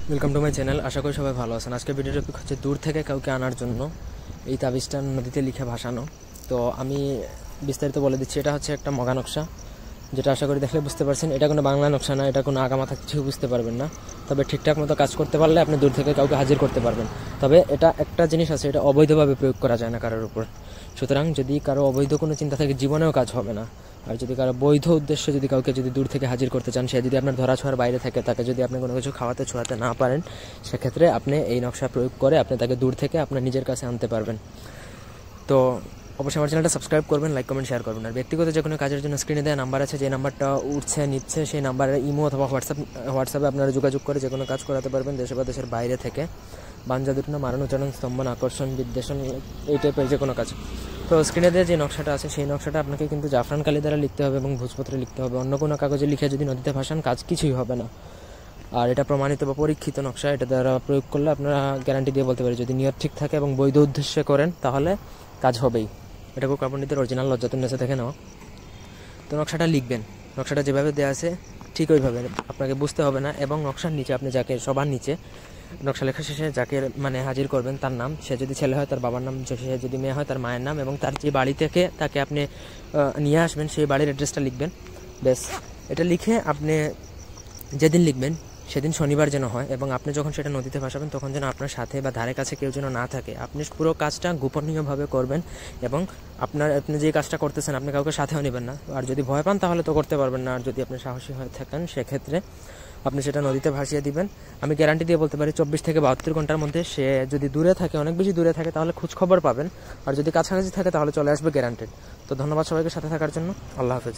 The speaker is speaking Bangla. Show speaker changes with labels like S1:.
S1: Welcome to my channel. আশা করি সবাই ভালো আছেন। আজকের ভিডিওর টপিক হচ্ছে দূর থেকে কাউকে আনার জন্য এই তাবিজটা নদীতে লিখে ভাসানো। তো আমি বিস্তারিত বলে দিচ্ছি। এটা হচ্ছে একটা মগা নকশা, যেটা আশা করি দেখলে বুঝতে পারছেন। এটা কোনো বাংলা নকশা না, এটা কোনো আগামাথা কিছু বুঝতে পারবেন না। তবে ঠিকঠাক মতো কাজ করতে পারলে আপনি দূর থেকে কাউকে হাজির করতে পারবেন। তবে এটা একটা জিনিস আছে, এটা অবৈধভাবে প্রয়োগ করা যায় না কারোর উপর। সুতরাং যদি কারো অবৈধ কোনো চিন্তা থাকে, জীবনেও কাজ হবে না। আর যদি কারো বৈধ উদ্দেশ্যে যদি কাউকে যদি দূর থেকে হাজির করতে চান, সে যদি আপনার ধরা ছোঁয়ার বাইরে থাকে, তাকে যদি আপনি কোনো কিছু খাওয়াতে ছোঁয়াতে না পারেন, সেক্ষেত্রে আপনি এই নকশা প্রয়োগ করে আপনি তাকে দূর থেকে আপনার নিজের কাছে আনতে পারবেন। তো অবশ্যই আমার চ্যানেলটা সাবস্ক্রাইব করবেন, লাইক কমেন্ট শেয়ার করবেন। আর ব্যক্তিগত যে কোনো কাজের জন্য স্ক্রিনে দেওয়া নাম্বার আছে, যে নাম্বারটা উঠছে নিচ্ছে, সেই নাম্বারে ইমো অথবা হোয়াটসঅ্যাপে আপনারা যোগাযোগ করে যে কোনো কাজ করাতে পারবেন, দেশে বা দেশের বাইরে থেকে। বানজাদুটনা, মারণ, উচ্চারণ, স্তম্ভন, আকর্ষণ, বিদ্বেষণ, এই টাইপের যে কোনো কাজ। তো স্ক্রিনে দিয়ে যে নকশাটা আছে, সেই নকশাটা আপনাকে কিন্তু জাফরান কালি দ্বারা লিখতে হবে এবং ভোজপত্রে লিখতে হবে। অন্য কোনো কাগজে লিখে যদি নদীতে ভাসান, কাজ কিছুই হবে না। আর এটা প্রমাণিত বা পরীক্ষিত নকশা। এটা দ্বারা প্রয়োগ করলে আপনারা গ্যারান্টি দিয়ে বলতে পারি, যদি নিয়ত ঠিক থাকে এবং বৈধ উদ্দেশ্যে করেন, তাহলে কাজ হবেই। এটা কার্বনিতের অরিজিনাল লজ্জাতুন্নেসা থেকে নেওয়া। তো নকশাটা লিখবেন, নকশাটা যেভাবে দেওয়া আছে ঠিক ওইভাবে আপনাকে বুঝতে হবে না। এবং নকশার নিচে আপনি যাকে, সবার নিচে নকশা লেখা শেষে যাকে মানে হাজির করবেন, তার নাম, সে যদি ছেলে হয় তার বাবার নাম, সে যদি মেয়ে হয় তার মায়ের নাম, এবং তার যে বাড়ি থেকে তাকে আপনি নিয়ে আসবেন সেই বাড়ির অ্যাড্রেসটা লিখবেন। ব্যাস, এটা লিখে আপনি যেদিন লিখবেন সেদিন শনিবার যেন হয়, এবং আপনি যখন সেটা নদীতে ভাসাবেন তখন যেন আপনার সাথে বা ধারে কাছে কেউ যেন না থাকে। আপনি পুরো কাজটা গোপনীয়ভাবে করবেন, এবং আপনি যে কাজটা করতেছেন আপনি কাউকে সাথেও নেবেন না। আর যদি ভয় পান তাহলে তো করতে পারবেন না। আর যদি আপনি সাহসী হয়ে থাকেন, সেক্ষেত্রে আপনি সেটা নদীতে ভাসিয়ে দিবেন। আমি গ্যারান্টি দিয়ে বলতে পারি 24 থেকে 72 ঘন্টার মধ্যে সে যদি দূরে থাকে, অনেক বেশি দূরে থাকে, তাহলে খোঁজ খবর পাবেন। আর যদি কাছাকাছি থাকে তাহলে চলে আসবে, গ্যারান্টেড। তো ধন্যবাদ সবাইকে সাথে থাকার জন্য। আল্লাহ হাফেজ।